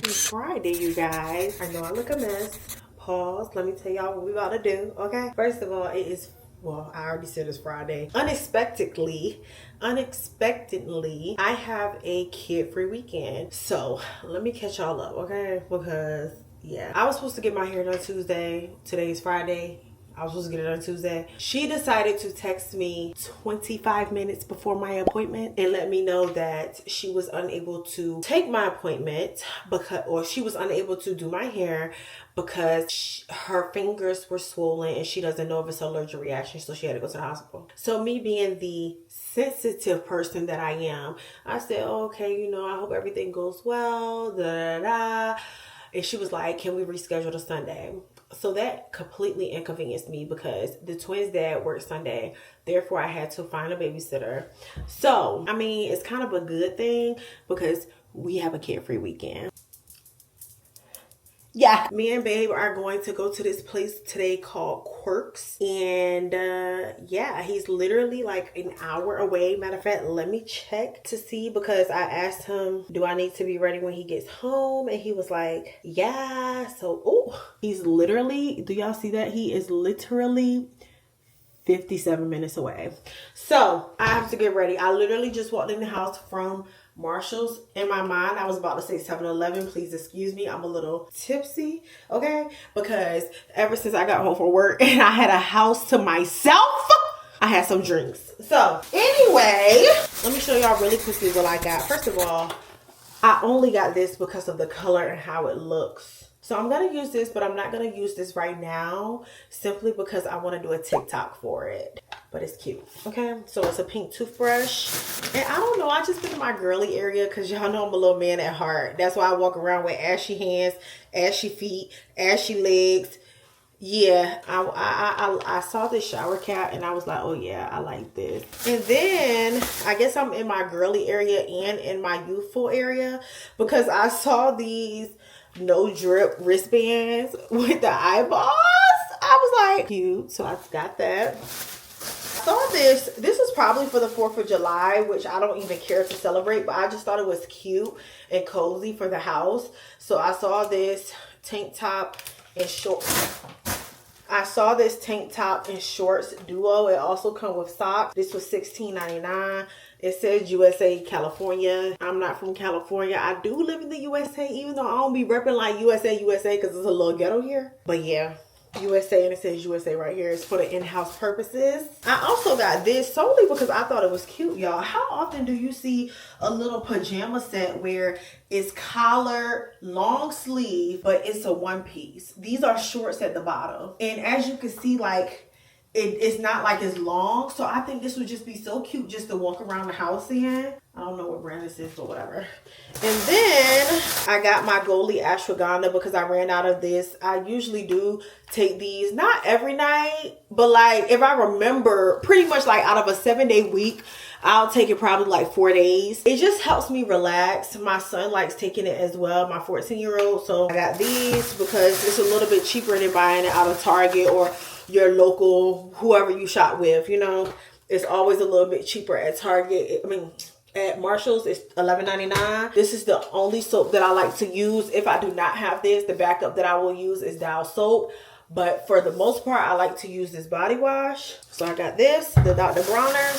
Happy Friday, you guys. I know I look a mess. Pause. Let me tell y'all what we about to do, okay? First of all, it is, well, I already said it's Friday. Unexpectedly, I have a kid-free weekend. So, let me catch y'all up, okay? Because, yeah. I was supposed to get my hair done Tuesday. Today's Friday. I was supposed to get it on Tuesday. She decided to text me 25 minutes before my appointment and let me know that she was unable to take my appointment or she was unable to do my hair because her fingers were swollen and she doesn't know if it's an allergic reaction, so she had to go to the hospital. So me being the sensitive person that I am, I said, oh, okay, you know, I hope everything goes well, da da da. And she was like, can we reschedule to Sunday? So that completely inconvenienced me because the twins' dad worked Sunday. Therefore, I had to find a babysitter. So, I mean, it's kind of a good thing because we have a kid-free weekend. Yeah, me and babe are going to go to this place today called Quirks. And yeah, he's literally like an hour away. Matter of fact, let me check to see because I asked him, do I need to be ready when he gets home? And he was like, yeah. So, oh, he's literally, do y'all see that? He is literally 57 minutes away. So I have to get ready. I literally just walked in the house from Marshall's. In my mind, I was about to say 7-Eleven. Please excuse me. I'm a little tipsy, okay? Because ever since I got home from work and I had a house to myself, I had some drinks. So anyway, let me show y'all really quickly what I got. First of all, I only got this because of the color and how it looks. So I'm going to use this, but I'm not going to use this right now simply because I want to do a TikTok for it. But it's cute. Okay, so it's a pink toothbrush. And I don't know, I just been in my girly area because y'all know I'm a little man at heart. That's why I walk around with ashy hands, ashy feet, ashy legs. Yeah, I saw this shower cap and I was like, oh yeah, I like this. And then I guess I'm in my girly area and in my youthful area because I saw these no drip wristbands with the eyeballs. I was like, cute. So I got that. I saw this. This is probably for the 4th of July, which I don't even care to celebrate, but I just thought it was cute and cozy for the house. So I saw this tank top and shorts. I saw this tank top and shorts duo. It also comes with socks. This was $16.99. It says USA, California. I'm not from California. I do live in the USA, even though I don't be repping like USA because it's a little ghetto here. But yeah, USA, and it says USA right here. It's for the in-house purposes. I also got this solely because I thought it was cute, y'all. How often do you see a little pajama set where it's collar, long sleeve, but it's a one piece? These are shorts at the bottom. And as you can see, like, it's not like it's long. So I think this would just be so cute just to walk around the house in. I don't know what brand this is, but whatever. And then I got my Goalie ashwagandha because I ran out of this. I usually do take these, not every night, but like if I remember, pretty much like out of a 7-day week, I'll take it probably like 4 days. It just helps me relax. My son likes taking it as well, my 14-year-old. So I got these because it's a little bit cheaper than buying it out of Target or your local, whoever you shop with, you know. It's always a little bit cheaper at Target. At Marshall's, it's $11.99. This is the only soap that I like to use. If I do not have this, the backup that I will use is Dial soap. But for the most part, I like to use this body wash. So I got this, the Dr. Bronner.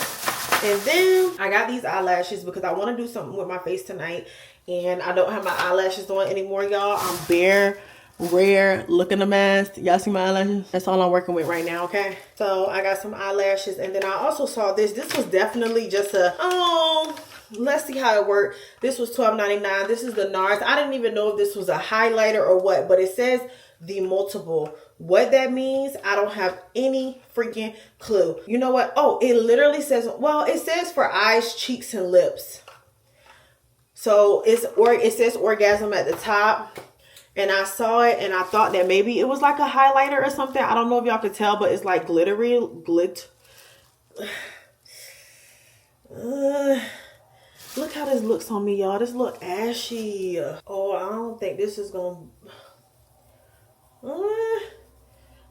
And then I got these eyelashes because I want to do something with my face tonight. And I don't have my eyelashes on anymore, y'all. I'm bare, rare, looking a mess. Y'all see my eyelashes? That's all I'm working with right now, okay? So I got some eyelashes. And then I also saw this. This was definitely just a, let's see how it worked. This was $12.99. This is the NARS. I didn't even know if this was a highlighter or what, but it says the multiple. What that means, I don't have any freaking clue. You know what? Oh, it literally says, well, it says for eyes, cheeks, and lips. So it says orgasm at the top. And I saw it and I thought that maybe it was like a highlighter or something. I don't know if y'all could tell, but it's like glittery. Look how this looks on me, y'all. This look ashy. Oh, I don't think this is gonna... I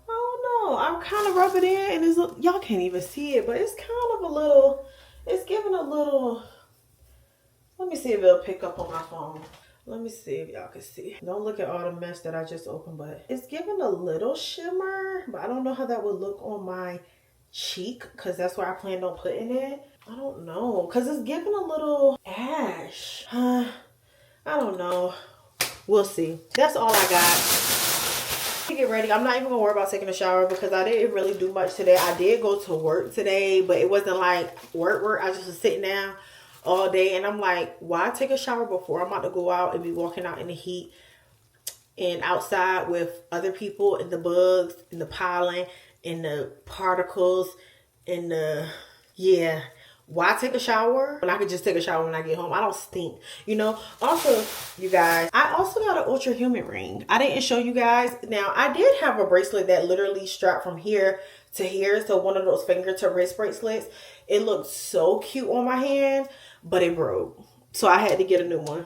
don't know. I'm kind of rubbing it in and it's, y'all can't even see it, but it's kind of a little, it's giving a little, let me see if it'll pick up on my phone. Let me see if y'all can see. Don't look at all the mess that I just opened, but it's giving a little shimmer, but I don't know how that would look on my cheek because that's where I planned on putting it. I don't know because it's giving a little ash. I don't know. We'll see. That's all I got. Get ready. I'm not even gonna worry about taking a shower because I didn't really do much today. I did go to work today, but it wasn't like work. I just was sitting down all day, and I'm like, why take a shower before I'm about to go out and be walking out in the heat and outside with other people and the bugs and the pollen and the particles and the, yeah, why take a shower when I could just take a shower when I get home? I don't stink, you know. Also, you guys, I also got an ultra humid ring. I didn't show you guys. Now, I did have a bracelet that literally strapped from here to here, so one of those finger to wrist bracelets. It looked so cute on my hand, but it broke, so I had to get a new one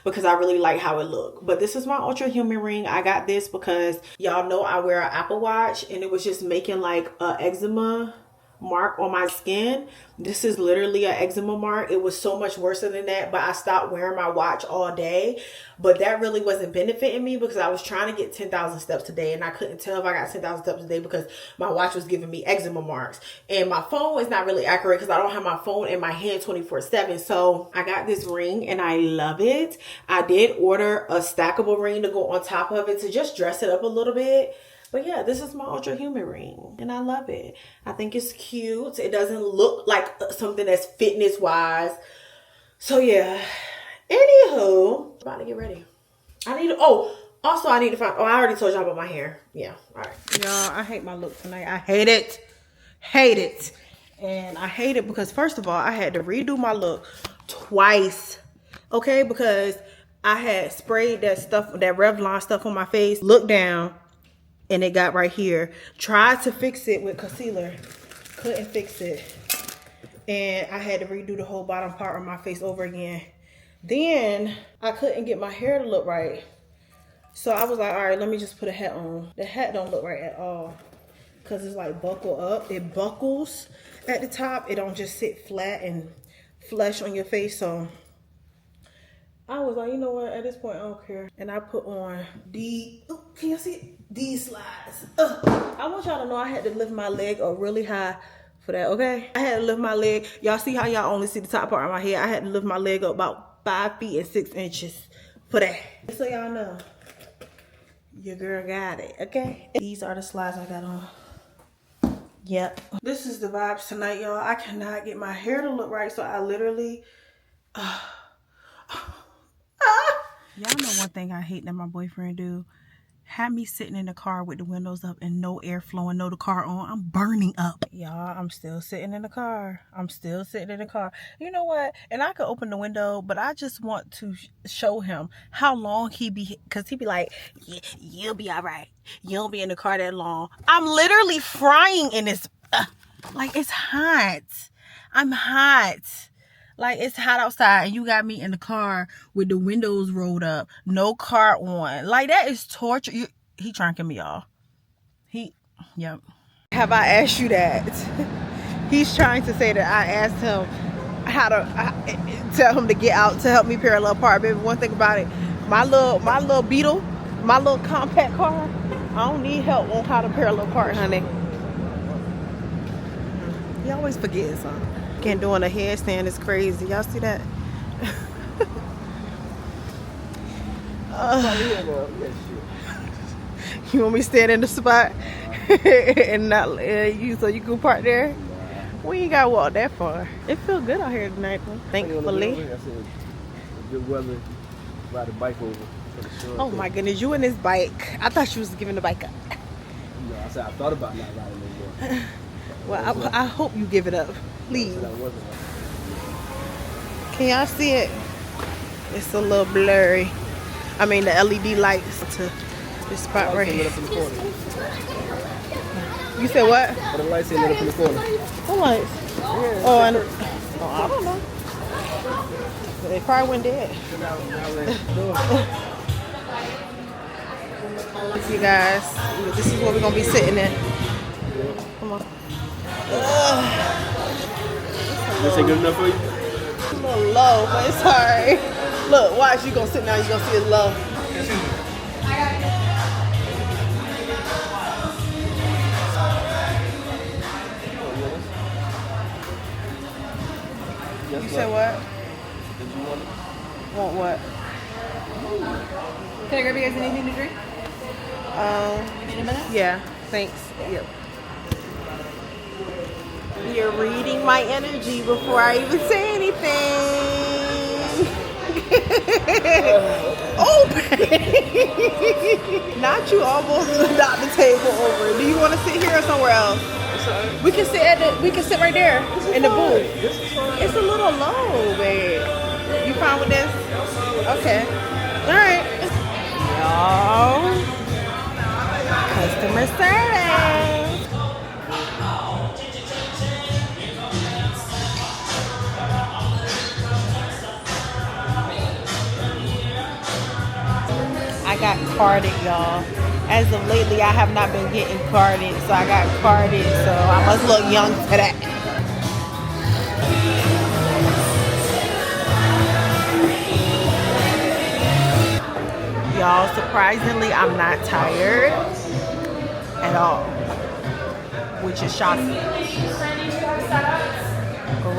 because I really like how it looked. But this is my ultra humid ring. I got this because y'all know I wear an Apple Watch, and it was just making like a eczema mark on my skin. This is literally an eczema mark. It was so much worse than that, but I stopped wearing my watch all day. But that really wasn't benefiting me because I was trying to get 10,000 steps a day, and I couldn't tell if I got 10,000 steps a day because my watch was giving me eczema marks. And my phone is not really accurate because I don't have my phone in my hand 24/7. So I got this ring and I love it. I did order a stackable ring to go on top of it to just dress it up a little bit. But yeah, this is my ultra humid ring and I love it. I think it's cute. It doesn't look like something that's fitness wise. So yeah. Anywho, about to get ready. I need to, also I need to find, I already told y'all about my hair. Yeah, all right. Y'all, I hate my look tonight. I hate it. Hate it. And I hate it because first of all, I had to redo my look twice. Okay, because I had sprayed that stuff, that Revlon stuff on my face. Look down. And it got right here. Tried to fix it with concealer. Couldn't fix it. And I had to redo the whole bottom part of my face over again. Then I couldn't get my hair to look right. So I was like, all right, let me just put a hat on. The hat don't look right at all. Because it's like buckle up. It buckles at the top. It don't just sit flat and flush on your face. So I was like, you know what? At this point, I don't care. And I put on can you see it? These slides. I want y'all to know I had to lift my leg up really high for that, okay? I had to lift my leg. Y'all see how y'all only see the top part of my head? I had to lift my leg up about 5 feet and 6 inches for that. So y'all know, your girl got it, okay? These are the slides I got on. Yep. This is the vibes tonight, y'all. I cannot get my hair to look right, so I literally... Y'all know one thing I hate that my boyfriend do? Have me sitting in the car with the windows up and no air flowing, no the car on. I'm burning up. Y'all, I'm still sitting in the car. I'm still sitting in the car. You know what? And I could open the window, but I just want to show him how long he be, because he be like, yeah, you'll be all right. You don't be in the car that long. I'm literally frying in this. Like, it's hot. I'm hot. Like, it's hot outside and you got me in the car with the windows rolled up, no car on. Like, that is torture. He trying to kill me, y'all. Yep. Have I asked you that? He's trying to say that I asked him how to tell him to get out to help me parallel park. Baby, one thing about it, my little Beetle, my little compact car, I don't need help on how to parallel park, honey. He always forgets something. And doing a headstand is crazy. Y'all see that? You want me to stand in the spot and not you so you can park there? We ain't gotta walk that far. It feels good out here tonight, thankfully. Good weather. Ride the bike over. Oh my goodness, you and this bike. I thought you was giving the bike up. No, I said I thought about not riding anymore. Well, I hope you give it up. Please. Can y'all see it? It's a little blurry. I mean, the LED lights to this spot right here. You said what? Oh, the lights ain't lit up in the corner. What lights? Yeah, I don't know. They probably went dead. You guys, this is what we're gonna be sitting in. Come on. This ain't good enough for you? It's a little low, but it's alright. Look, watch. You gonna sit down. You gonna see his love. You said what? Did you want it? Want what? Can I grab you guys anything to drink? In a minute? Yeah. Thanks. Yep. You're reading my energy before I even say anything. Open. Not you almost knocked the table over. Do you want to sit here or somewhere else? We can sit right there in the booth. It's a little low, babe. You fine with this? Okay. All right. Y'all. Customer service. I got carded, y'all. As of lately, I have not been getting carded, so I got carded, so I must look young today. Y'all, surprisingly, I'm not tired at all, which is shocking.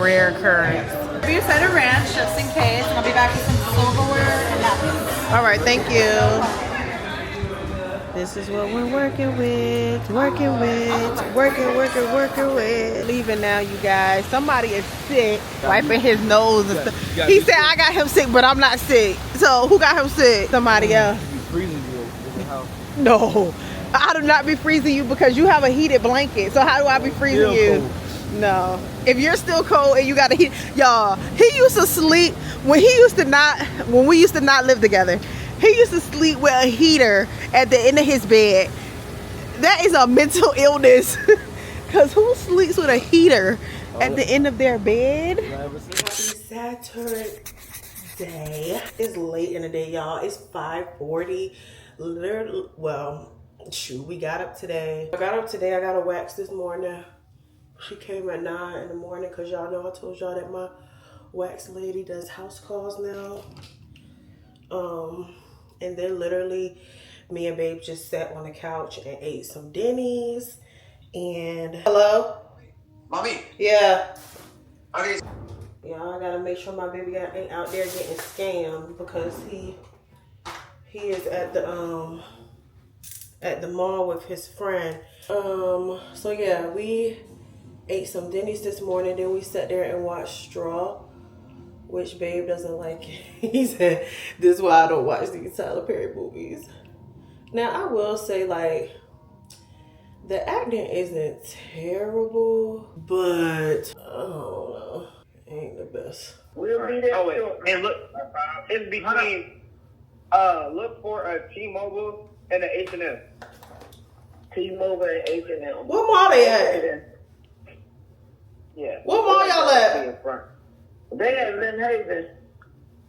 Rare occurrence. Maybe a side of ranch just in case, and I'll be back with some silverware and napkins. All right, thank you. This is what we're working with. Working with. Leaving now, you guys. Somebody is sick, wiping his nose and stuff. He said I got him sick, but I'm not sick. So who got him sick? Somebody else. You freezing you in the house. No, I do not be freezing you because you have a heated blanket. So how do I be freezing you? Cold. No. If you're still cold and you got a heat, y'all, he used to sleep when we used to not live together. He used to sleep with a heater at the end of his bed. That is a mental illness. Cause who sleeps with a heater at the end of their bed? Happy Saturday. It's late in the day, y'all. It's 5:40. Literally, well, shoot, we got up today. I got a wax this morning. She came at 9 in the morning because y'all know I told y'all that my wax lady does house calls now. And then literally me and babe just sat on the couch and ate some Denny's. And hello? Mommy. Yeah. Okay. Y'all, I gotta make sure my baby ain't out there getting scammed because he is at the mall with his friend. So yeah, we ate some Denny's this morning, then we sat there and watched Straw, which babe doesn't like. He said, this is why I don't watch these Tyler Perry movies. Now, I will say, like, the acting isn't terrible, but I don't know. It ain't the best. We'll be there. Oh, wait. And look, it's between, look for a T-Mobile and an H&M. T-Mobile and H&M. What mall they at? Yeah. What mall y'all at? They at Lynn Haven.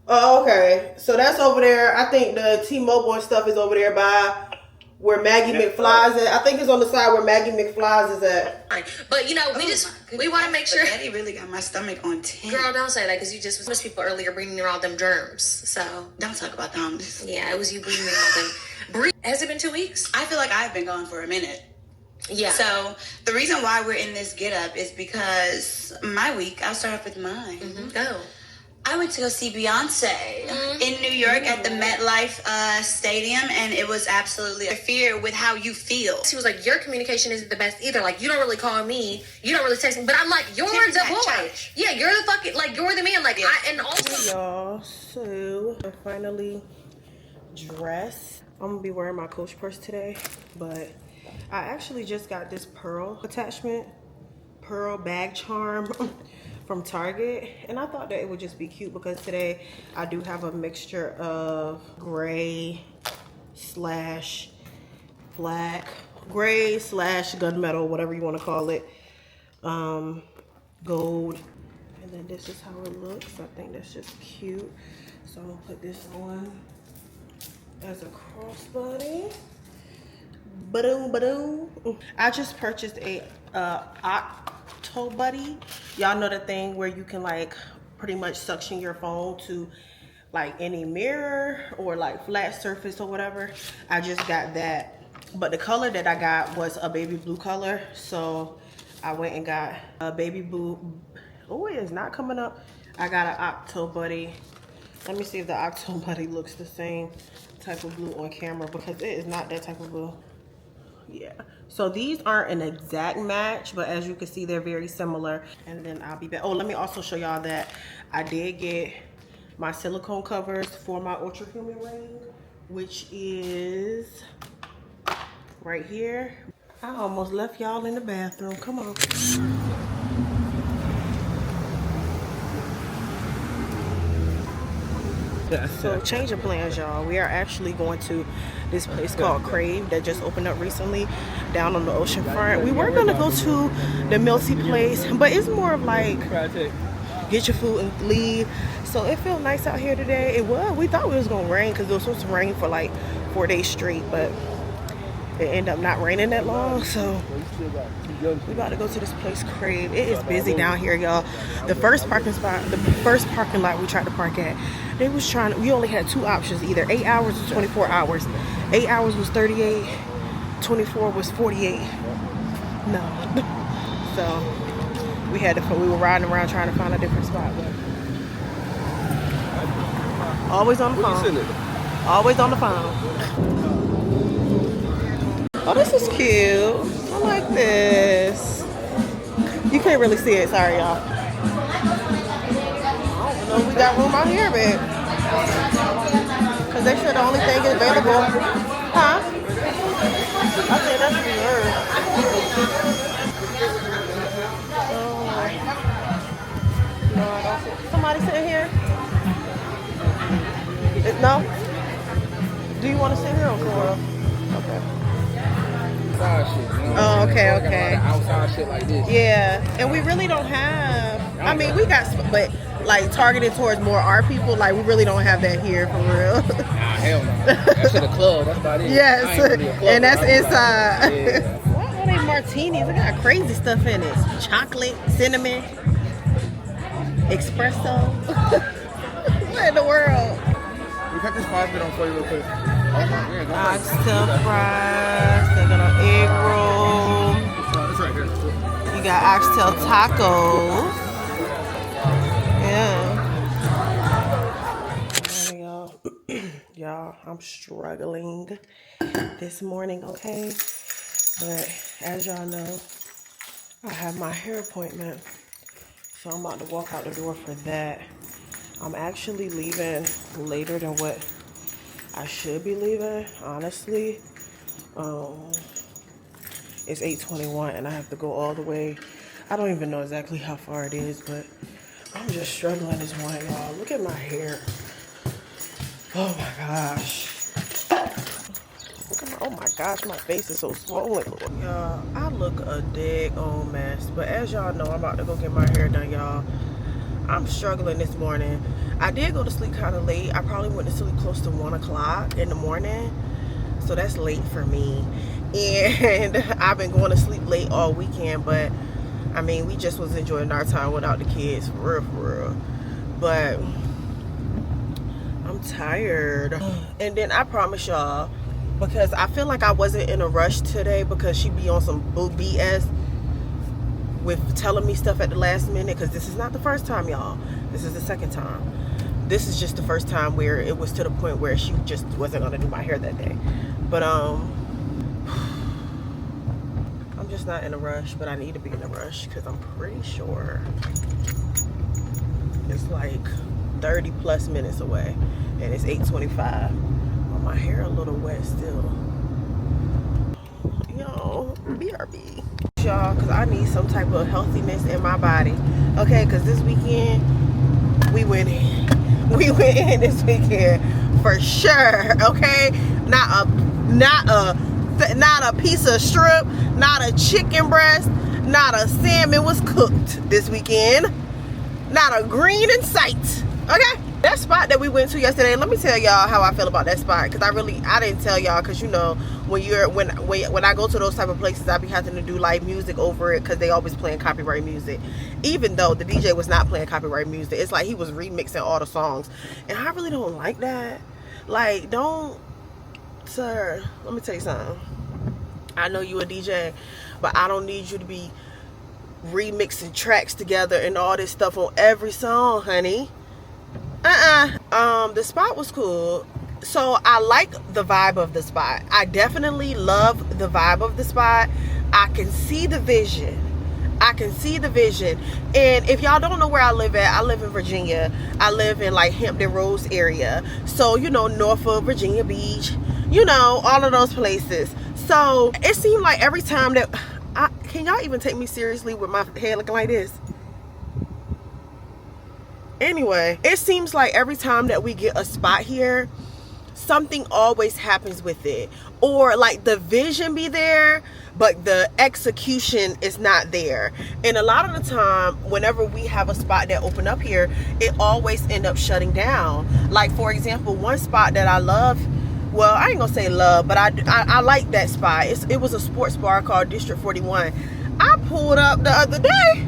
Oh, okay. So that's over there. I think the T-Mobile and stuff is over there by where Maggie McFly's at. I think it's on the side where Maggie McFly's is at. But, you know, we want to make sure. Daddy really got my stomach on 10. Girl, don't say that because you just was people earlier bringing in all them germs. So, Don't talk about them. yeah, it was you bringing in all them. Has it been 2 weeks? I feel like I've been gone for a minute. Yeah. So the reason why we're in this get up is because my week, I'll start off with mine. Go. I went to go see Beyonce in New York at the MetLife Stadium, and it was absolutely interfere with how you feel. She was like, your communication isn't the best either. Like, you don't really call me. You don't really text me. But I'm like, you're Tiffany's the at boy. church. Yeah, you're the fucking, like, you're the man. Like, Yeah. and also. Y'all, so I'm finally dressed. I'm gonna be wearing my Coach purse today, but I actually just got this pearl attachment, pearl bag charm from Target, and I thought that it would just be cute because today I do have a mixture of gray slash black, gray slash gunmetal, whatever you want to call it, gold, and then this is how it looks. I think that's just cute, so I'm gonna put this on as a crossbody. Ba-doom, ba-doom. I just purchased a Octo Buddy. Y'all know the thing where you can like pretty much suction your phone to like any mirror or like flat surface or whatever. I just got that, but the color that I got was a baby blue color, so I went and got a baby blue. Oh, it is not coming up. I got an Octo Buddy. Let me see if the Octo Buddy looks the same type of blue on camera, because it is not that type of blue. Yeah, so these aren't an exact match, but as you can see, they're very similar. And then I'll be back. Oh, let me also show y'all that I did get my silicone covers for my ultra humid ring, which is right here. I almost left y'all in the bathroom. Come on. So change of plans, y'all. We are actually going to this place called Crave that just opened up recently down on the ocean front. We were gonna go to the Milty place, but it's more of like get your food and leave. So it felt nice out here today. It was. We thought it was gonna rain because it was supposed to rain for like 4 days straight, but it ended up not raining that long. So we about to go to this place, Crave. It is busy down here, y'all. The first parking lot we tried to park at, they was trying. We only had 2 options, either 8 hours or 24 hours. 8 hours was 38. 24 was 48. No. So we had to. We were riding around trying to find a different spot, but always on the phone. Always on the phone. Oh, this is cute. I like this. You can't really see it. Sorry, y'all. I don't know if we got room out here, babe. Because they said the only thing available. Huh? I think that's reserved. No, I don't see. Somebody sitting here? No? Do you want to sit here or Cora? Okay. Outside shit, you know? Oh, okay, okay. Outside shit like this. Yeah, and we really don't have. I mean, we got, but like targeted towards more our people. Like we really don't have that here for real. Nah, hell no. That's in the club. That's about it. Yes, Really and that's inside. Yeah. What are they martinis? They got crazy stuff in it. Chocolate, cinnamon, espresso. What in the world? We cut this 5 minutes on for you real quick. Oxtail fries. They got an egg roll. It's right here. You got oxtail tacos. Yeah. Y'all, I'm struggling this morning, okay? But as y'all know, I have my hair appointment. So I'm about to walk out the door for that. I'm actually leaving later than what I should be leaving, honestly. It's 8:21 and I have to go all the way. I don't even know exactly how far it is, but I'm just struggling this morning, y'all. Look at my hair. Oh my gosh. Oh my gosh, my face is so swollen. Y'all, I look a daggone mess. But as y'all know, I'm about to go get my hair done, y'all. I'm struggling this morning. I did go to sleep kind of late. I probably went to sleep close to 1 o'clock in the morning. So that's late for me. And I've been going to sleep late all weekend. But, I mean, we just was enjoying our time without the kids. For real. But I'm tired. And then I promise y'all, because I feel like I wasn't in a rush today because she be on some bull BS with telling me stuff at the last minute, because this is not the first time, y'all. This is the second time. This is just the first time where it was to the point where she just wasn't gonna do my hair that day. But I'm just not in a rush, but I need to be in a rush because I'm pretty sure it's like 30 plus minutes away and it's 8:25. Well, my hair a little wet still. Yo, BRB. Y'all, because I need some type of healthiness in my body. Okay, because this weekend we went in. We went in this weekend for sure. Okay, not a piece of strip, not a chicken breast, not a salmon was cooked this weekend. Not a green in sight. Okay, That spot that we went to yesterday, let me tell y'all how I feel about that spot, because I didn't tell y'all, because you know, when I go to those type of places, I be having to do like music over it, because they always playing copyright music, even though the DJ was not playing copyright music. It's like he was remixing all the songs, and I really don't like that. Like, don't, sir, let me tell you something. I know you a DJ, but I don't need you to be remixing tracks together and all this stuff on every song, honey. The spot was cool. So I like the vibe of the spot. I definitely love the vibe of the spot. I can see the vision. And if y'all don't know where I live at, I live in Virginia. I live in like Hampton Roads area. So, you know, Norfolk, Virginia Beach, you know, all of those places. So it seemed like every time that can y'all even take me seriously with my hair looking like this? Anyway, it seems like every time that we get a spot here, something always happens with it, or like the vision be there but the execution is not there. And a lot of the time whenever we have a spot that open up here, it always end up shutting down. Like, for example, one spot that I love, well, I ain't gonna say love, but I like that spot. It was a sports bar called District 41. I pulled up the other day,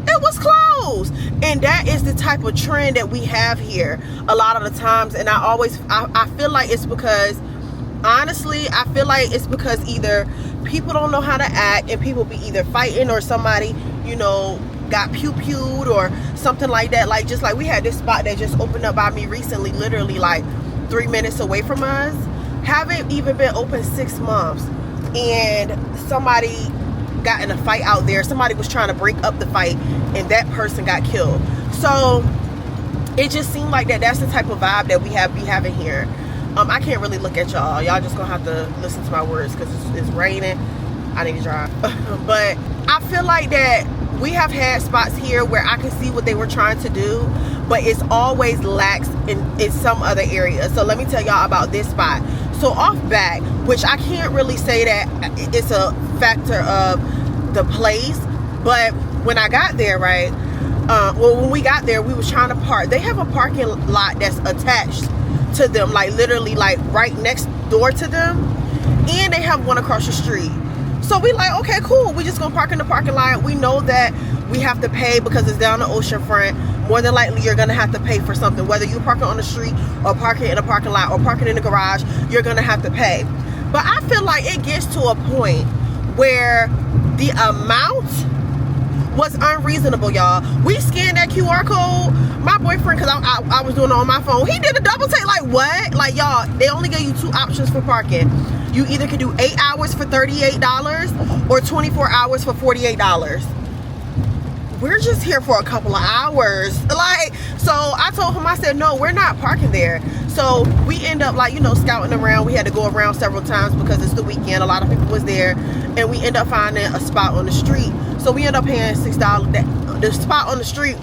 it was closed. And that is the type of trend that we have here a lot of the times. And I feel like it's because, honestly, I feel like it's because either people don't know how to act, and people be either fighting, or somebody, you know, got pew-pewed or something like that. Like, just like we had this spot that just opened up by me recently, literally like 3 minutes away from us. Haven't even been open 6 months, and somebody got in a fight out there. Somebody was trying to break up the fight, and that person got killed. So it just seemed like that's the type of vibe that we be having here. I can't really look at y'all. Y'all just gonna have to listen to my words, because it's raining. I need to drive. But I feel like that we have had spots here where I can see what they were trying to do, but it's always lax in some other area. So let me tell y'all about this spot. So off back, which I can't really say that it's a factor of the place, but when I got there, right, well, when we got there, we was trying to park. They have a parking lot that's attached to them, like literally like right next door to them, and they have one across the street. So we like, okay, cool, we just gonna park in the parking lot. We know that we have to pay because it's down the ocean front. More than likely you're gonna have to pay for something, whether you're parking on the street or parking in a parking lot or parking in the garage. You're gonna have to pay. But I feel like it gets to a point where the amount was unreasonable, y'all. We scanned that QR code. My boyfriend, because I was doing it on my phone, he did a double take. Like, what? Like, y'all, they only gave you 2 options for parking. You either could do 8 hours for $38 or 24 hours for $48. We're just here for a couple of hours. Like, so I told him, I said, no, we're not parking there. So we end up, like, you know, scouting around. We had to go around several times because it's the weekend. A lot of people was there, and we end up finding a spot on the street. So we end up paying $6. The spot on the street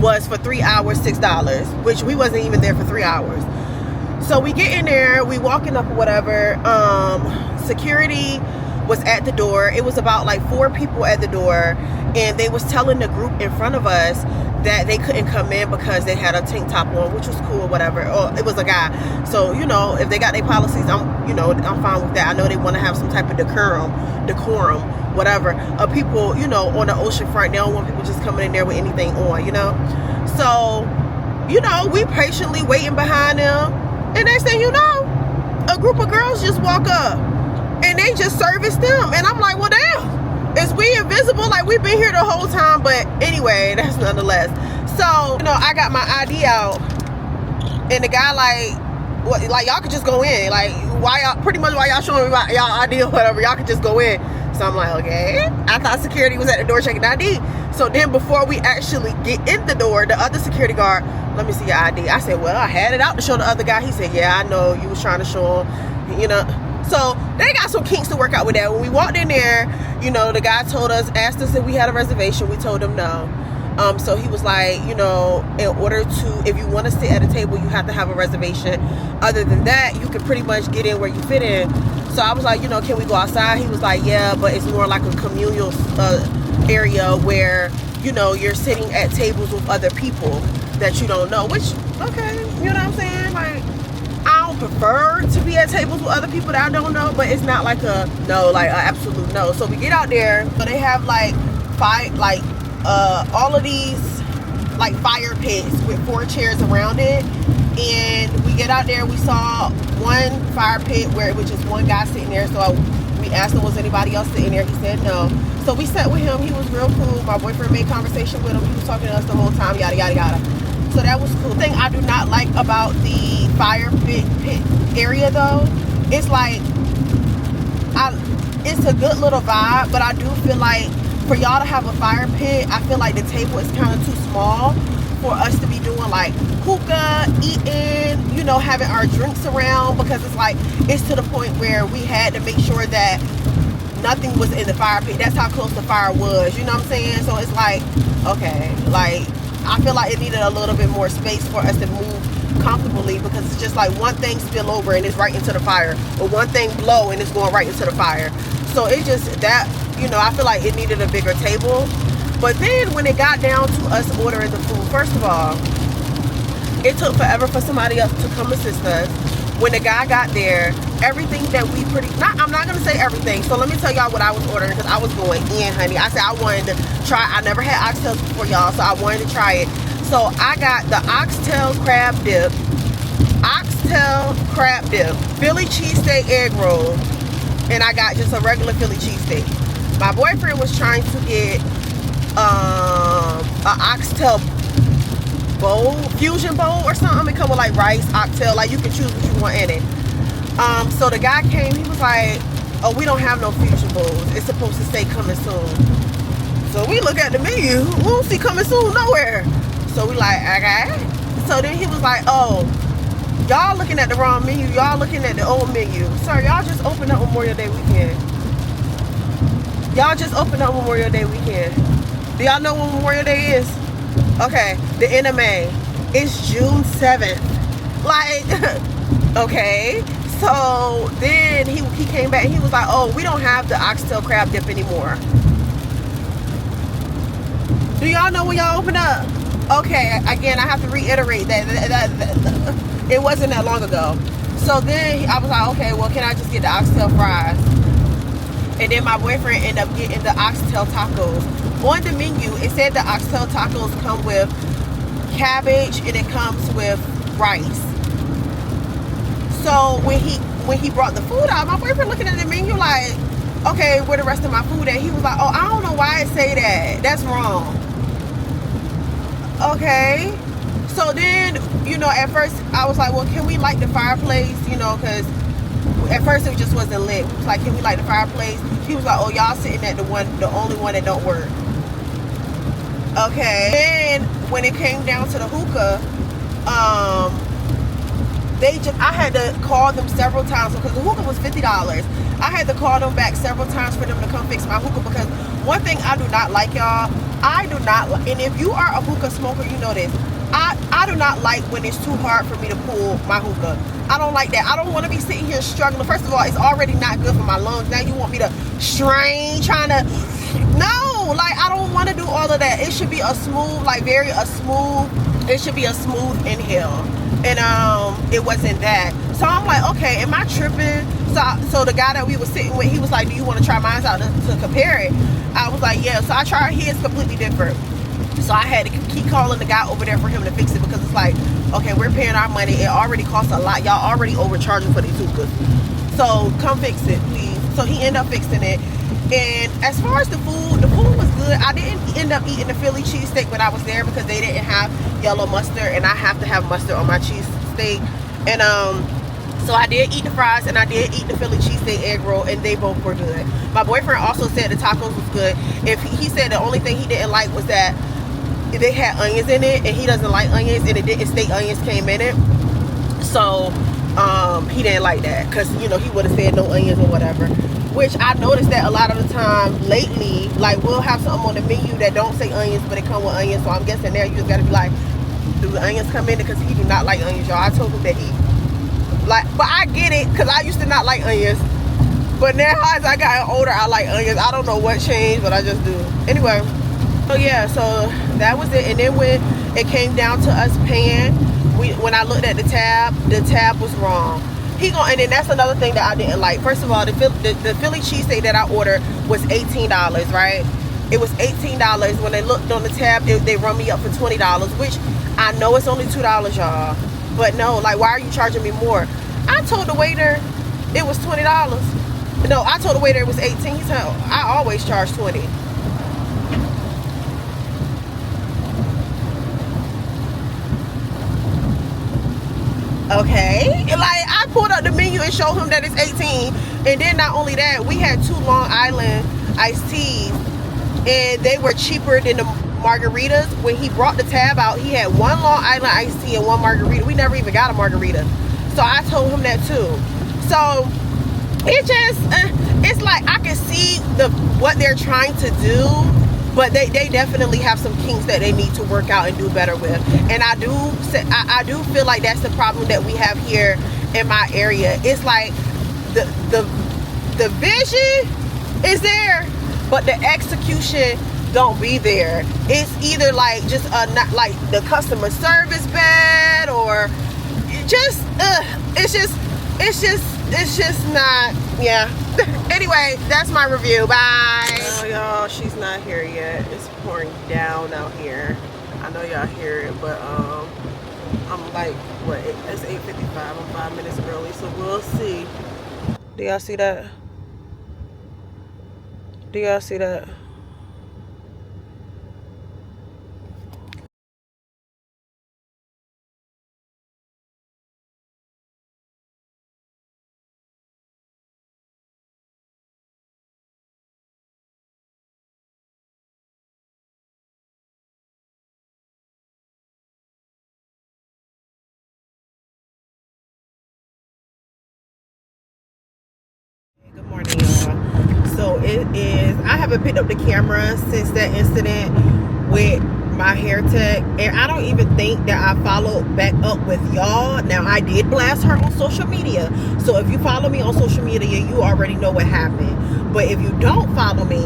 was for 3 hours, $6, which we wasn't even there for 3 hours. So we get in there, we walking up or whatever. Security was at the door. It was about like 4 people at the door, and they was telling the group in front of us that they couldn't come in because they had a tank top on, which was cool, whatever. Or it was a guy. So, you know, if they got their policies, I'm fine with that. I know they want to have some type of decorum, whatever. People, you know, on the ocean front, they don't want people just coming in there with anything on, you know. So, you know, we patiently waiting behind them, and next thing you know, a group of girls just walk up, and they just service them. And I'm like, well, damn, is we invisible? Like, we've been here the whole time. But anyway, that's nonetheless. So, you know, I got my ID out, and the guy like, what, like, y'all could just go in. Like, why y'all showing me y'all ID or whatever, y'all could just go in. So I'm like, okay. I thought security was at the door checking ID. So then before we actually get in the door, the other security guard, let me see your ID. I said, well, I had it out to show the other guy. He said, yeah, I know, you was trying to show him, you know. So they got some kinks to work out with that. When we walked in there, you know, the guy asked us if we had a reservation. We told him no. So he was like, you know, in order to, if you want to sit at a table, you have to have a reservation. Other than that, you can pretty much get in where you fit in. So I was like, you know, can we go outside? He was like, yeah, but it's more like a communal area where, you know, you're sitting at tables with other people. that you don't know, which, okay, you know what I'm saying? Like, I don't prefer to be at tables with other people that I don't know, but it's not like a no, like an absolute no. So we get out there, so they have like all of these like fire pits with 4 chairs around it. And we get out there, we saw one fire pit where it was just one guy sitting there. So we asked him, was anybody else sitting there? He said no. So we sat with him. He was real cool. My boyfriend made conversation with him. He was talking to us the whole time, yada, yada, yada. So that was cool. The thing I do not like about the fire pit area though, it's like, it's a good little vibe, but I do feel like for y'all to have a fire pit, I feel like the table is kind of too small for us to be doing like hookah, eating, you know, having our drinks around, because it's like, it's to the point where we had to make sure that nothing was in the fire pit. That's how close the fire was, you know what I'm saying? So it's like, okay, like, I feel like it needed a little bit more space for us to move comfortably, because it's just like one thing spill over and it's right into the fire, or one thing blow and it's going right into the fire. So it just, that, you know, I feel like it needed a bigger table. But then when it got down to us ordering the food, first of all, it took forever for somebody else to come assist us. When the guy got there, everything that we I'm not going to say everything. So let me tell y'all what I was ordering, because I was going in, honey. I said I wanted to try, I never had oxtails before, y'all, so I wanted to try it. So I got the oxtail crab dip, Philly cheesesteak egg roll, and I got just a regular Philly cheesesteak. My boyfriend was trying to get an oxtail bowl, fusion bowl or something. It come with like rice, oxtail, like you can choose what you want in it. So the guy came, he was like, oh, we don't have no fusion bowls. It's supposed to say coming soon. So we look at the menu, we don't see coming soon nowhere. So we like, okay. So then he was like, oh, y'all looking at the wrong menu. Y'all looking at the old menu. Sir, y'all just opened up Memorial Day weekend. Y'all just opened up Memorial Day weekend. Do y'all know what Memorial Day is? Okay, the NMA. It's June 7th. Like, okay. So then he came back and he was like, oh, we don't have the oxtail crab dip anymore. Do y'all know when y'all open up? Okay, again, I have to reiterate that it wasn't that long ago. So then I was like, okay, well, can I just get the oxtail fries? And then my boyfriend ended up getting the oxtail tacos. On the menu, it said the oxtail tacos come with cabbage and it comes with rice. So when he brought the food out, my boyfriend looking at the menu like, okay, where the rest of my food at? He was like, oh, I don't know why it say that. That's wrong. Okay. So then, you know, at first I was like, well, can we light the fireplace? You know, because at first it just wasn't lit. We was like, can we light the fireplace? He was like, oh, y'all sitting at the only one that don't work. Okay. Then when it came down to the hookah, I had to call them several times because the hookah was $50. I had to call them back several times for them to come fix my hookah, because one thing I do not like, y'all, I do not like, and if you are a hookah smoker, you know this, I do not like when it's too hard for me to pull my hookah. I don't like that. I don't want to be sitting here struggling. First of all, it's already not good for my lungs. Now you want me to strain, trying to, no, like I don't want to do all of that. It should be a smooth, it should be a smooth inhale. And it wasn't that. So I'm like, okay, am I tripping? So the guy that we were sitting with, he was like, do you want to try mine out to compare it? I was like, yeah. So I tried his, completely different. So I had to keep calling the guy over there for him to fix it, because it's like, okay, we're paying our money. It already costs a lot. Y'all already overcharging for these hookahs. So come fix it, please. So he ended up fixing it. And as far as the food was good. I didn't end up eating the Philly cheesesteak when I was there, because they didn't have yellow mustard, and I have to have mustard on my cheesesteak. And so I did eat the fries, and I did eat the Philly cheesesteak egg roll, and they both were good. My boyfriend also said the tacos was good. He said the only thing he didn't like was that they had onions in it, and he doesn't like onions, and it didn't state onions came in it. So he didn't like that, because you know he would have said no onions or whatever. Which I noticed that a lot of the time lately, like we'll have something on the menu that don't say onions, but it come with onions. So I'm guessing there you just gotta be like, do the onions come in? Because he do not like onions, y'all. I told him that he like, but I get it, because I used to not like onions, but now as I got older, I like onions. I don't know what changed, but I just do. Anyway, So yeah, so that was it. And then when it came down to us paying, when I looked at the tab was wrong. And then that's another thing that I didn't like. First of all, the Philly cheesesteak that I ordered was $18, right? It was $18. When they looked on the tab, they run me up for $20, which I know it's only $2, y'all. But no, like, why are you charging me more? I told the waiter it was $20. No, I told the waiter it was 18. He said, I always charge 20. Okay, like, I pulled up the menu and showed him that it's 18. And then not only that, we had 2 Long Island iced teas, and they were cheaper than the margaritas. When he brought the tab out, he had 1 Long Island iced tea and 1 margarita. We never even got a margarita. So I told him that too. So it just, it's like I can see what they're trying to do, but they definitely have some kinks that they need to work out and do better with. And I do feel like that's the problem that we have here in my area. It's like the vision is there, but the execution don't be there. It's either like just not like the customer service bad, or just it's just not, yeah. Anyway, that's my review. Bye. Oh, y'all, she's not here yet. It's pouring down out here. I know y'all hear it, but I'm like, what, it's 8:55. I'm 5 minutes early, so we'll see. Do y'all see that? Do y'all see that? Good morning, y'all. So it is, I haven't picked up the camera since that incident with my hair tech, and I don't even think that I followed back up with y'all. Now, I did blast her on social media, so if you follow me on social media, you already know what happened. But if you don't follow me,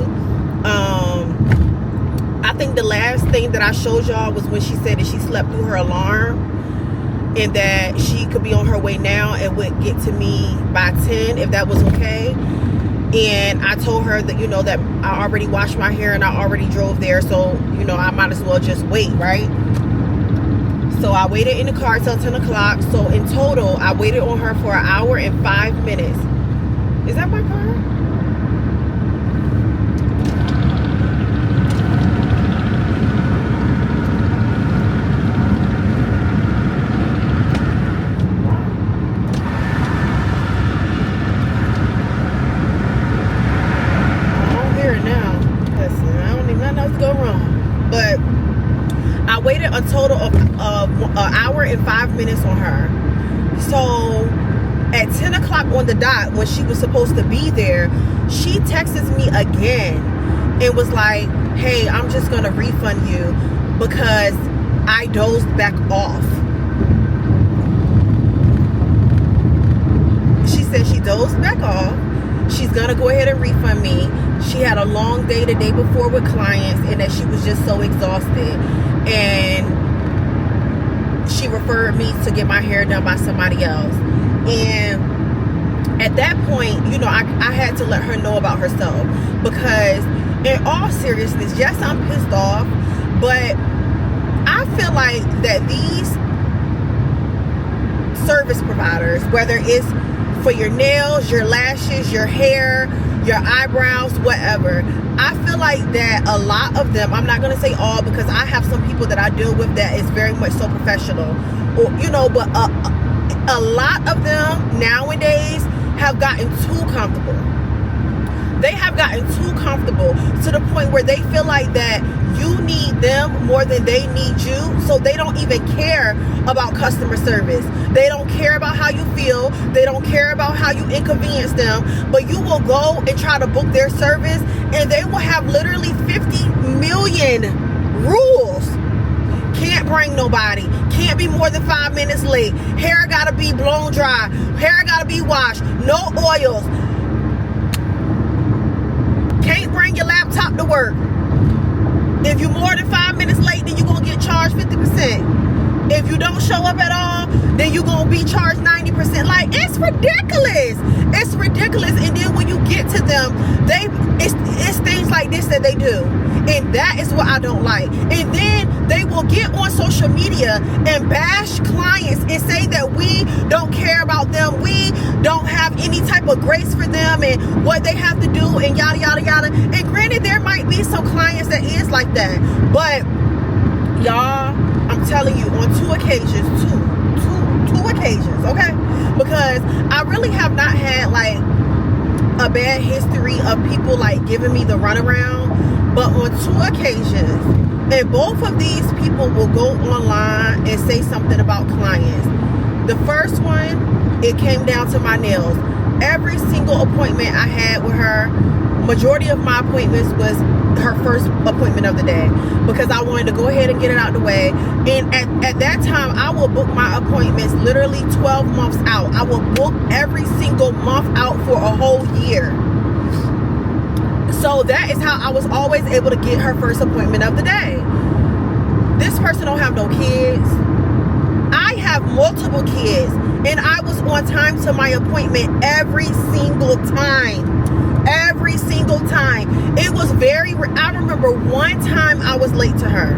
I think the last thing that I showed y'all was when she said that she slept through her alarm, and that she could be on her way now and would get to me by 10 if that was okay. And I told her that, you know, that I already washed my hair and I already drove there, so, you know, I might as well just wait, right? So I waited in the car till 10 o'clock. So in total, I waited on her for 1 hour and 5 minutes. Is that my car? A total of 1 hour and 5 minutes on her. So at 10 o'clock on the dot, when she was supposed to be there, she texts me again and was like, hey, I'm just gonna refund you because I dozed back off. She said she dozed back off. She's gonna go ahead and refund me. She had a long day the day before with clients, and that she was just so exhausted, and she referred me to get my hair done by somebody else. And at that point, you know, I had to let her know about herself, because in all seriousness, yes, I'm pissed off, but I feel like that these service providers, whether it's for your nails, your lashes, your hair, your eyebrows, whatever, I feel like that a lot of them, I'm not going to say all, because I have some people that I deal with that is very much so professional, or, you know, but a lot of them nowadays have gotten too comfortable. They have gotten too comfortable to the point where they feel like that you need them more than they need you. So they don't even care about customer service. They don't care about how you feel. They don't care about how you inconvenience them. But you will go and try to book their service, and they will have literally 50 million rules. Can't bring nobody. Can't be more than 5 minutes late. Hair gotta be blown dry. Hair gotta be washed. No oils. Can't bring your laptop to work. If you're more than 5 minutes late, then you're going to get charged 50%. If you don't show up at all, then you're going to be charged 90%. Like, it's ridiculous. It's ridiculous. And then when you get to them, it's things like this that they do. And that is what I don't like. And then they will get on social media and bash clients and say that we don't care about them. We don't have any type of grace for them and what they have to do and yada, yada, yada. And granted, there might be some clients that is like that. But, y'all, I'm telling you, on two occasions, two occasions, okay? Because I really have not had, like, a bad history of people, like, giving me the runaround. But on two occasions, and both of these people will go online and say something about clients. The first one, it came down to my nails. Every single appointment I had with her, majority of my appointments was her first appointment of the day, because I wanted to go ahead and get it out the way. And at that time, I will book my appointments literally 12 months out. I will book every single month out for a whole year. So that is how I was always able to get her first appointment of the day. This person don't have no kids. I have multiple kids, and I was on time to my appointment every single time. Every single time. It was I remember one time I was late to her,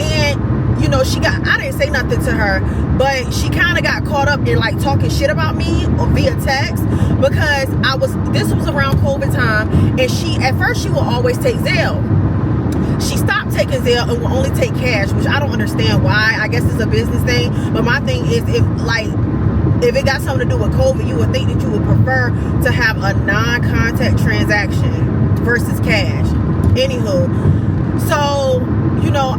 and you know, I didn't say nothing to her, but she kind of got caught up in like talking shit about me via text, because this was around COVID time, and at first she will always take Zelle. She stopped taking Zelle and will only take cash, which I don't understand why. I guess it's a business thing, but my thing is, if it got something to do with COVID, you would think that you would prefer to have a non-contact transaction versus cash. Anywho, so, you know,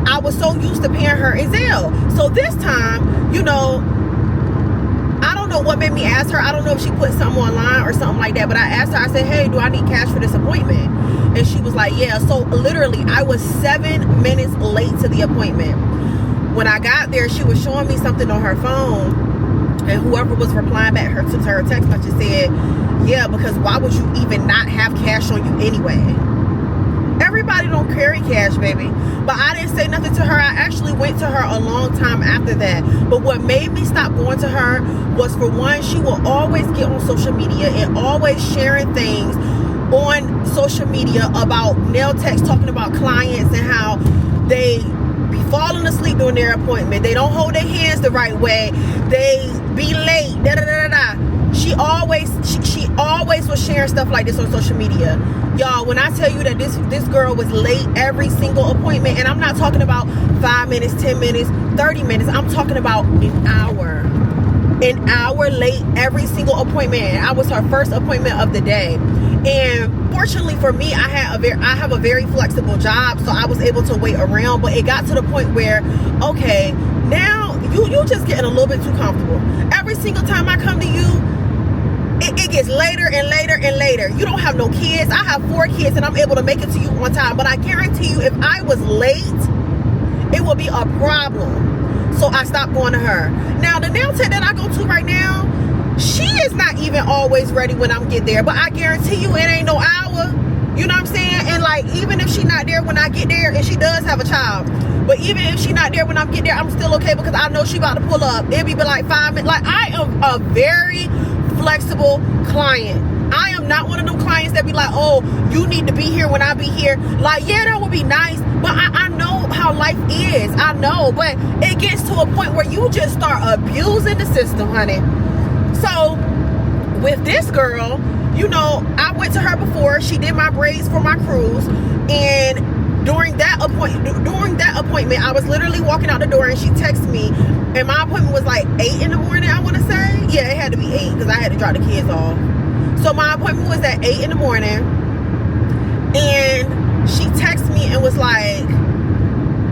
I was so used to paying her in Zelle. So this time, you know, I don't know what made me ask her. I don't know if she put something online or something like that, but I asked her, I said, hey, do I need cash for this appointment? And she was like, yeah. So literally, I was 7 minutes late to the appointment. When I got there, she was showing me something on her phone, and whoever was replying back to her text message said, yeah, because why would you even not have cash on you anyway? Everybody don't carry cash, baby. But I didn't say nothing to her. I actually went to her a long time after that. But what made me stop going to her was, for one, she will always get on social media and always sharing things on social media about nail techs, talking about clients and how they be falling asleep during their appointment. They don't hold their hands the right way. They be late. Da da da da da. She always was sharing stuff like this on social media. Y'all, when I tell you that this girl was late every single appointment, and I'm not talking about 5 minutes, 10 minutes, 30 minutes. I'm talking about an hour. An hour late every single appointment. And I was her first appointment of the day. And fortunately for me, I have a very flexible job, so I was able to wait around. But it got to the point where, okay, now you just getting a little bit too comfortable. Every single time I come to you, it gets later and later and later. You don't have no kids. I have 4 kids, and I'm able to make it to you on time. But I guarantee you, if I was late, it would be a problem. So I stopped going to her. Now, the nail tech that I go to right now, she is not even always ready when I get there. But I guarantee you, it ain't no hour. You know what I'm saying? And like, even if she's not there when I get there, and she does have a child, but even if she's not there when I get there, I'm still okay, because I know she about to pull up. It'll be like 5 minutes. Like, I am a very flexible client. I am not one of them clients that be like, oh, you need to be here when I be here. Like, yeah, that would be nice, but I know how life is. I know, but it gets to a point where you just start abusing the system, honey. So with this girl, you know, I went to her before. She did my braids for my cruise, and during that appointment, I was literally walking out the door, and she texted me, and my appointment was like 8 in the morning, I want to say. Yeah, it had to be 8, because I had to drop the kids off. So my appointment was at 8 in the morning, and she texted me and was like,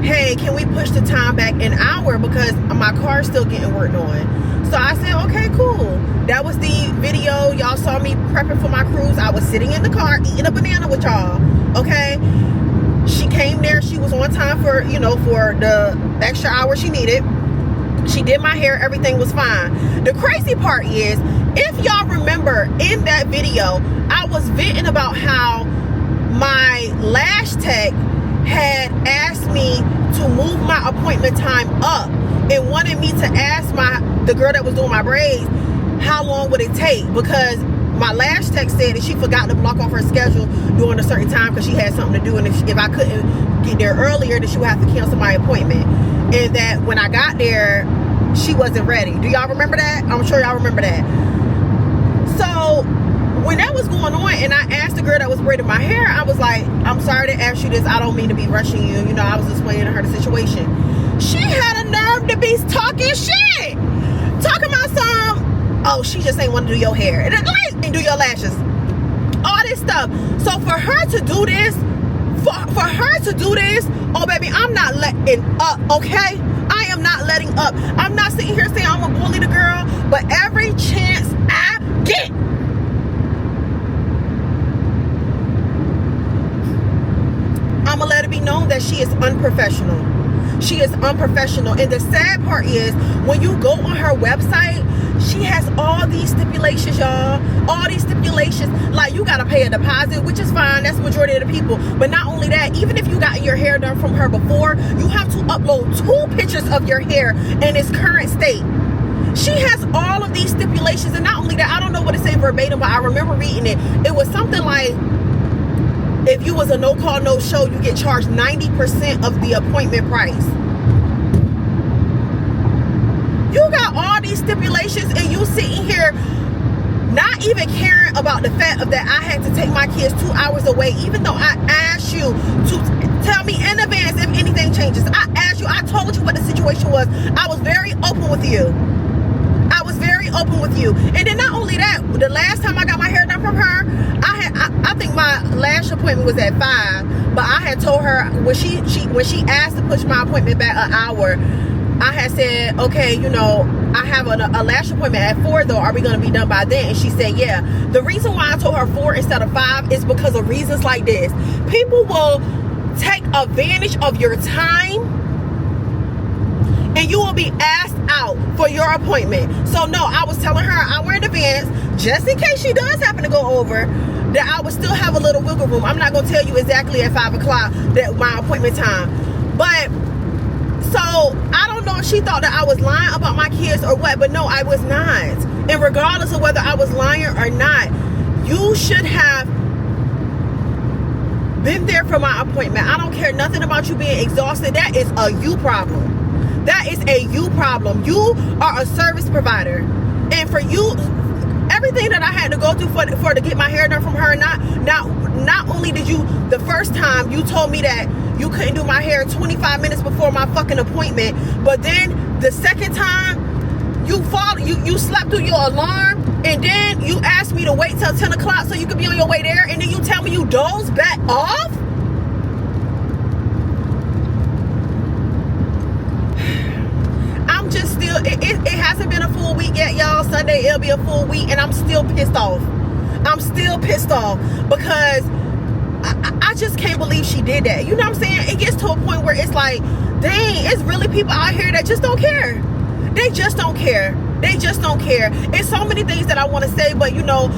hey, can we push the time back an hour, because my car's still getting worked on. So I said, okay, cool. That was the video. Y'all saw me prepping for my cruise. I was sitting in the car eating a banana with y'all, okay? She came there. She was on time for the extra hour she needed. She did my hair. Everything was fine. The crazy part is, if y'all remember in that video, I was venting about how my lash tech had asked me to move my appointment time up and wanted me to ask the girl that was doing my braids how long would it take, because my last text said that she forgot to block off her schedule during a certain time because she had something to do, and if I couldn't get there earlier, then she would have to cancel my appointment, and that when I got there she wasn't ready. Do y'all remember that? I'm sure y'all remember that. So when that was going on and I asked the girl that was braiding my hair, I was like, I'm sorry to ask you this, I don't mean to be rushing you, you know, I was explaining to her the situation. She had a nerve to be talking shit, talking about oh, she just ain't want to do your hair and do your lashes, all this stuff. So for her to do this, oh baby, I'm not letting up, okay? I am not letting up. I'm not sitting here saying I'm gonna bully the girl, but every chance I get, I'm gonna let it be known that she is unprofessional. She is unprofessional. And the sad part is, when you go on her website, she has all these stipulations, y'all. All these stipulations. Like, you gotta pay a deposit, which is fine. That's the majority of the people. But not only that, even if you got your hair done from her before, you have to upload 2 pictures of your hair in its current state. She has all of these stipulations. And not only that, I don't know what it said verbatim, but I remember reading it. It was something like, if you was a no-call, no-show, you get charged 90% of the appointment price. You got all these stipulations and you sitting here not even caring about the fact of that I had to take my kids 2 hours away, even though I asked you to tell me in advance if anything changes. I asked you, I told you what the situation was. I was very open with you. And then not only that, the last time I got my hair done from her, I think my last appointment was at 5, but I had told her when she asked to push my appointment back an hour, I had said, okay, you know, I have a lash appointment at 4 though, are we going to be done by then? And she said, yeah. The reason why I told her 4 instead of 5 is because of reasons like this. People will take advantage of your time and you will be asked out for your appointment. So no, I was telling her an hour in advance, just in case she does happen to go over, that I would still have a little wiggle room. I'm not going to tell you exactly at 5 o'clock that my appointment time. But, so, I don't know if she thought that I was lying about my kids or what, but no, I was not. And regardless of whether I was lying or not, you should have been there for my appointment. I don't care nothing about you being exhausted. That is a you problem. That is a you problem. You are a service provider. And for you, everything that I had to go through for to get my hair done from her, not only did you, the first time you told me that you couldn't do my hair 25 minutes before my fucking appointment, but then the second time you slept through your alarm, and then you asked me to wait till 10 o'clock so you could be on your way there, and then you tell me you dozed back off? I'm just still, it hasn't been a full week yet, y'all. Sunday it'll be a full week, and I'm still pissed off. I'm still pissed off because I just can't believe she did that. You know what I'm saying? It gets to a point where it's like, dang, it's really people out here that just don't care. They just don't care. They just don't care. It's so many things that I want to say, but you know,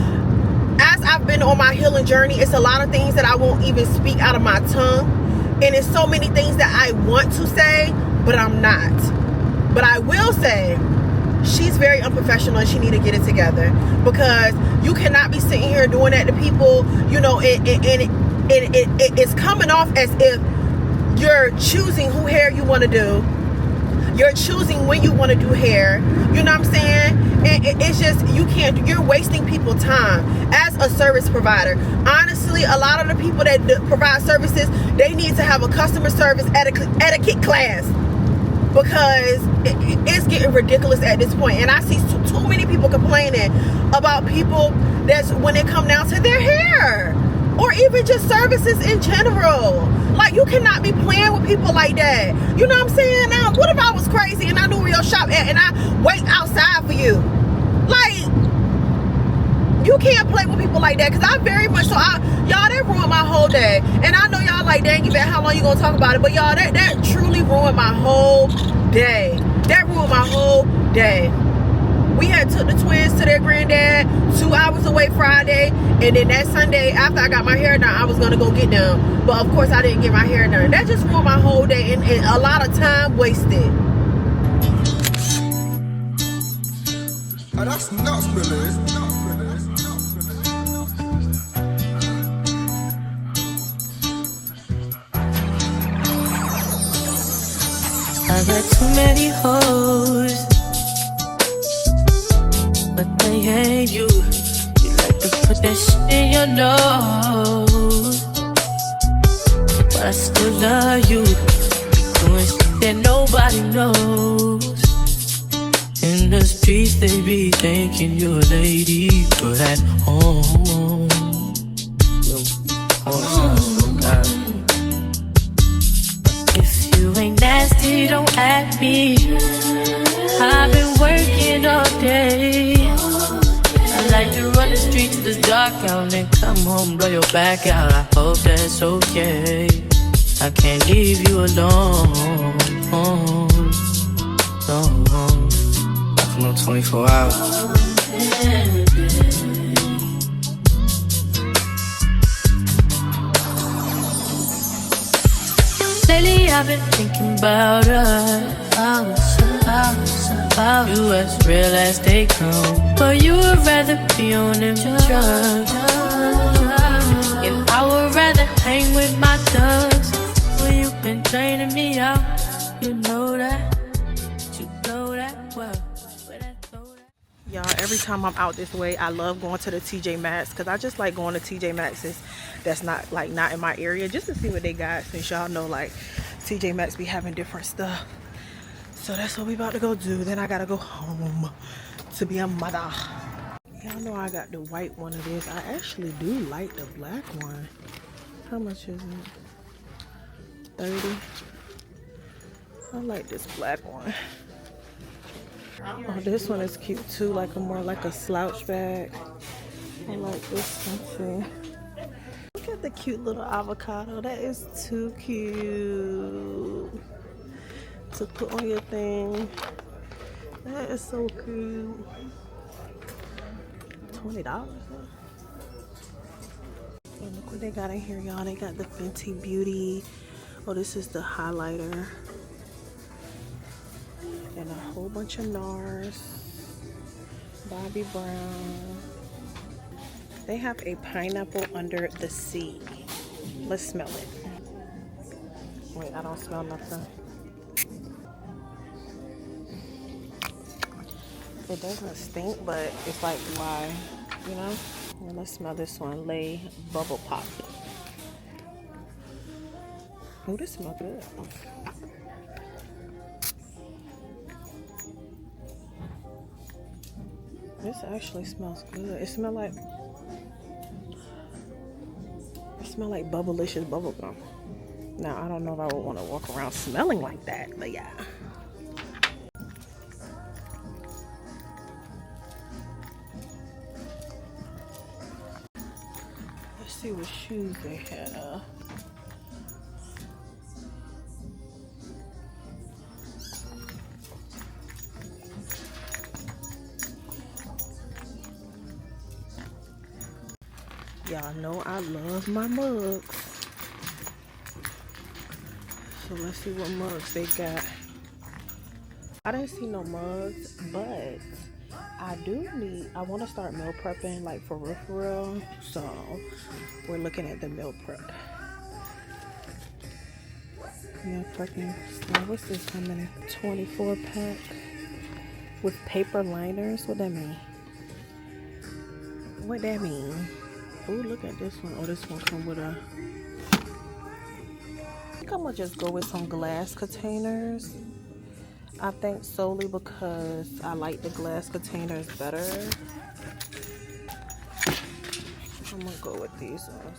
as I've been on my healing journey, it's a lot of things that I won't even speak out of my tongue. And it's so many things that I want to say, but I'm not. But I will say, she's very unprofessional and she need to get it together, because you cannot be sitting here doing that to people, you know, it's coming off as if you're choosing who hair you want to do. You're choosing when you want to do hair. You know what I'm saying? And it's just, you can't, you're wasting people's time as a service provider. Honestly, a lot of the people that provide services, they need to have a customer service etiquette class, because it's getting ridiculous at this point. And I see too many people complaining about people that's when it come down to their hair, or even just services in general. Like, you cannot be playing with people like that. You know what I'm saying? Now, what if I was crazy and I knew where your shop at and I wait outside for you? Like, you can't play with people like that, because I very much so, y'all, that ruined my whole day. And I know y'all like, dang, Yvette, how long you gonna talk about it? But y'all, that truly ruined my whole day. That ruined my whole day. We had took the twins to their granddad 2 hours away Friday, and then that Sunday after I got my hair done, I was gonna go get them, but of course I didn't get my hair done. That just ruined my whole day, and a lot of time wasted. Oh, that's nuts, Billy. I got too many hoes, but they ain't you. You like to put that shit in your nose, but I still love you. You doing shit that nobody knows. In the streets they be thinking you're a lady, but at home, if you ain't nasty, don't act me. I've been working all day. I like to run the streets till it's dark out and come home, blow your back out. I hope that's okay. I can't leave you alone. No, 24 hours. Lately I've been thinking about us, about you as real as they come. But you would rather be on them drugs, and I would rather hang with my thugs. When you've been draining me out, you know that, you know that well. Y'all, every time I'm out this way, I love going to the TJ Maxx, because I just like going to TJ Maxx's that's not in my area, just to see what they got, since y'all know like TJ Maxx be having different stuff. So that's what we about to go do. Then I gotta go home to be a mother. Y'all know I got the white one of this. I actually do like the black one. How much is it? 30. I like this black one. Oh, this one is cute too, like more like a slouch bag. I like this one too. Look at the cute little avocado. That is too cute to put on your thing. That is so cute. $20. And look what they got in here, y'all. They got the Fenty Beauty. Oh, this is the highlighter. And a whole bunch of NARS, Bobbi Brown. They have a pineapple under the sea. Let's smell it. Wait, I don't smell nothing. It doesn't stink, but it's like, why, you know? And let's smell this one, Lay Bubble Pop. Oh, this smells good. This actually smells good. It smells like Bubblicious bubblegum. Now, I don't know if I would want to walk around smelling like that, but yeah. Let's see what shoes they have. Y'all know I love my mugs. So let's see what mugs they got. I didn't see no mugs, but I want to start meal prepping, like for real. So we're looking at the meal prep. Meal prepping. So what's this? How many? 24 pack with paper liners. What that mean? What that mean? Oh, look at this one. Oh, this one come with a... I think I'm gonna just go with some glass containers. I think solely because I like the glass containers better. I'm gonna go with these ones.